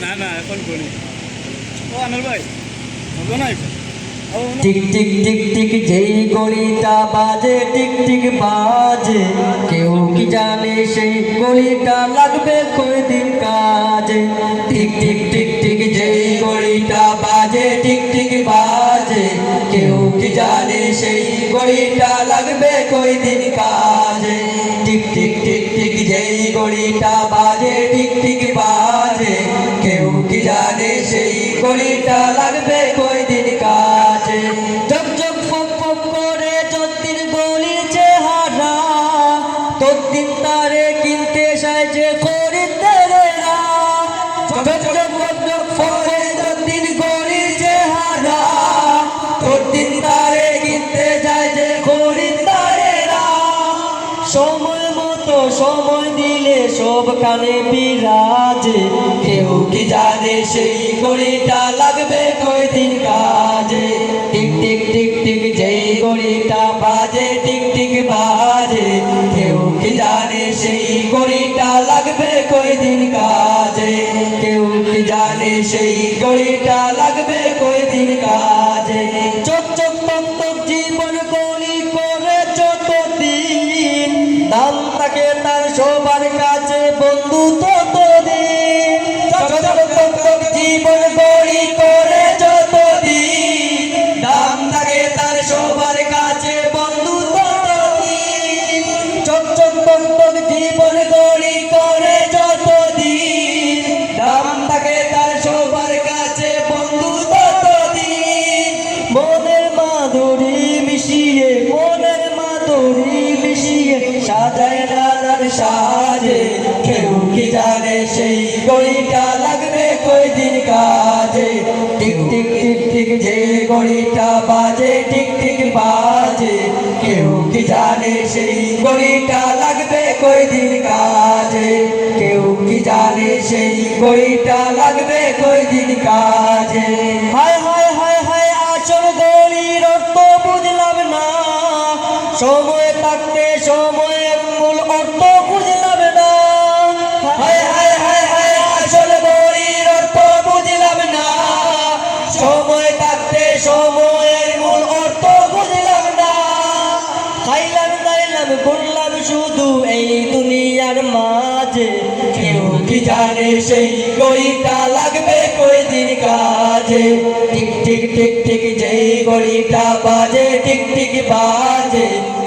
না না এখন করি ও আনোর ভাই হবে না এখন টিক টিক টিক টিক যেই গলিটা বাজে টিক টিক বাজে কেউ কি জানে সেই গলিটা লাগবে কয়দিন কাজে টিক টিক টিক টিক যেই গলিটা বাজে টিক টিক বাজে কেউ কি জানে সেই গলিটা লাগবে কয়দিন কাজে টিক টিক টিক টিক যেই গলিটা বাজে টিক টিক বাজে কেউ কি জানে সেই গলিটা লাগবে কয়দিন কাজে জব জব ফক ফক করে যতদিন গলির চেহারা ততদিন তারে কিনতে সাজে খরিদ্দারেরা জব জব ফক ফক করে যতদিন গলির চেহারা ততদিন তারে কিনতে সাজে খরিদ্দারেরা সময় মতো সময় দিলে সব কানে বিরাজে কেউ কি জানে সেই গড়িটা লাগবে কয়দিন কাজে টিক টিক টিক টিক যেই গড়িটা বাজে টিক টিক বাজে কেউ কি জানে সেই গড়িটা লাগবে কয়দিন কাজে কেউ কি জানে সেই গড়িটা লাগবে কয়দিন কাজে চক চক টক টক জীবন গলি করে যতদিন দাম থাকে তার সবার কাছে বন্ধু ততদিন চক চক টক টক জীবন গলি করে যতদিন দাম থাকে তার সবার কাছে বন্ধু ততদিন চক চক টক টক জীবন গলি করে যতদিন দাম থাকে তার সবার কাছে বন্ধু ততদিন মনের মাধুরী মিশিয়ে সাজায় রাজার সাজে কেউ কি জানে সেই গড়িটা লাগবে কয়দিন কাজে টিক টিক টিক টিক যে গড়িটা বাজে টিক টিক বাজে কেউ কি জানে সেই গড়িটা লাগবে কয়দিন কাজে কেউ কি জানে সেই গড়িটা লাগবে কয়দিন কাজে হায় হায় হায় হায় আসল গড়ির অর্থ বুঝলাম না সময় থাকতে সময়ের মূল অর্থ বুঝলাম না হায় হায় হায় হায় আসল গড়ির অর্থ বুঝলাম না সময় থাকতে সময়ের মূল অর্থ বুঝলাম না খাইলাম দাইলাম ঘুরলাম শুধু এই দুনিয়ার মাঝে কেউ কি জানে সেই গড়িটা লাগবে কয়দিন কাজে টিক টিক টিক টিক যেই গড়িটা বাজে টিক টিক বাজে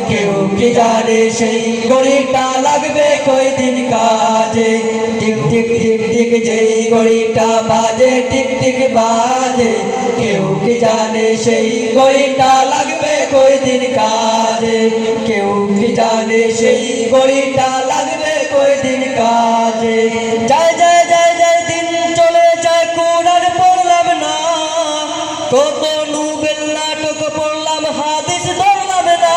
কেউ কি জানে সেই গড়িটা লাগবে কয়দিন কাজে টিক টিক টিক টিক যেই গড়িটা বাজে টিক টিক বাজে কেউ কি জানে সেই গড়িটা লাগবে কয়দিন কাজে কেউ কি জানে সেই গড়িটা লাগবে কয়দিন কাজে যায় যায় যায় যায় দিন চলে যায় কোরআন পড়লাম না কত নোবেল নাটক পড়লাম হাদিস ধরলাম না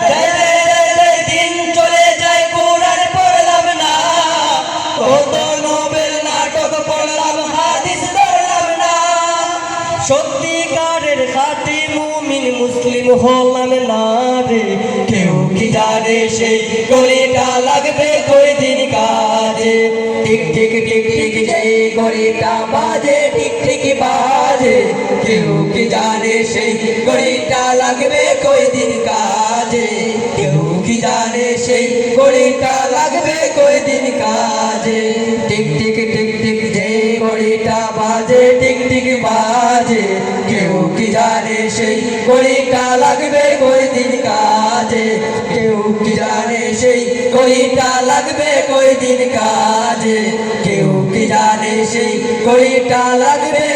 যায় যায় যায় যায় দিন চলে যায় কোরআন পড়লাম না কত নোবেল নাটক পড়লাম হাদিস ধরলাম না সত্যিকারের খাঁটি মুমিন মুসলিম হলাম না রে কেউ কি জানে সেই গড়িটা লাগবে কয়দিন কাজে টিক টিক টিক টিক যেই গড়িটা বাজে টিক টিক বাজে কেউ কি জানে সেই গড়িটা লাগবে কয়দিন কাজে কেউ কি জানে সেই গড়িটা লাগবে কয়দিন কাজে টিক টিক টিক টিক যেই গড়িটা বাজে টিক টিক বাজে কেউ কি জানে সেই গড়িটা লাগবে কয়দিন কাজে কেউ কি জানে সেই গড়িটা লাগবে কয়দিন কাজে কেউ কি জানে সেই গড়িটা লাগবে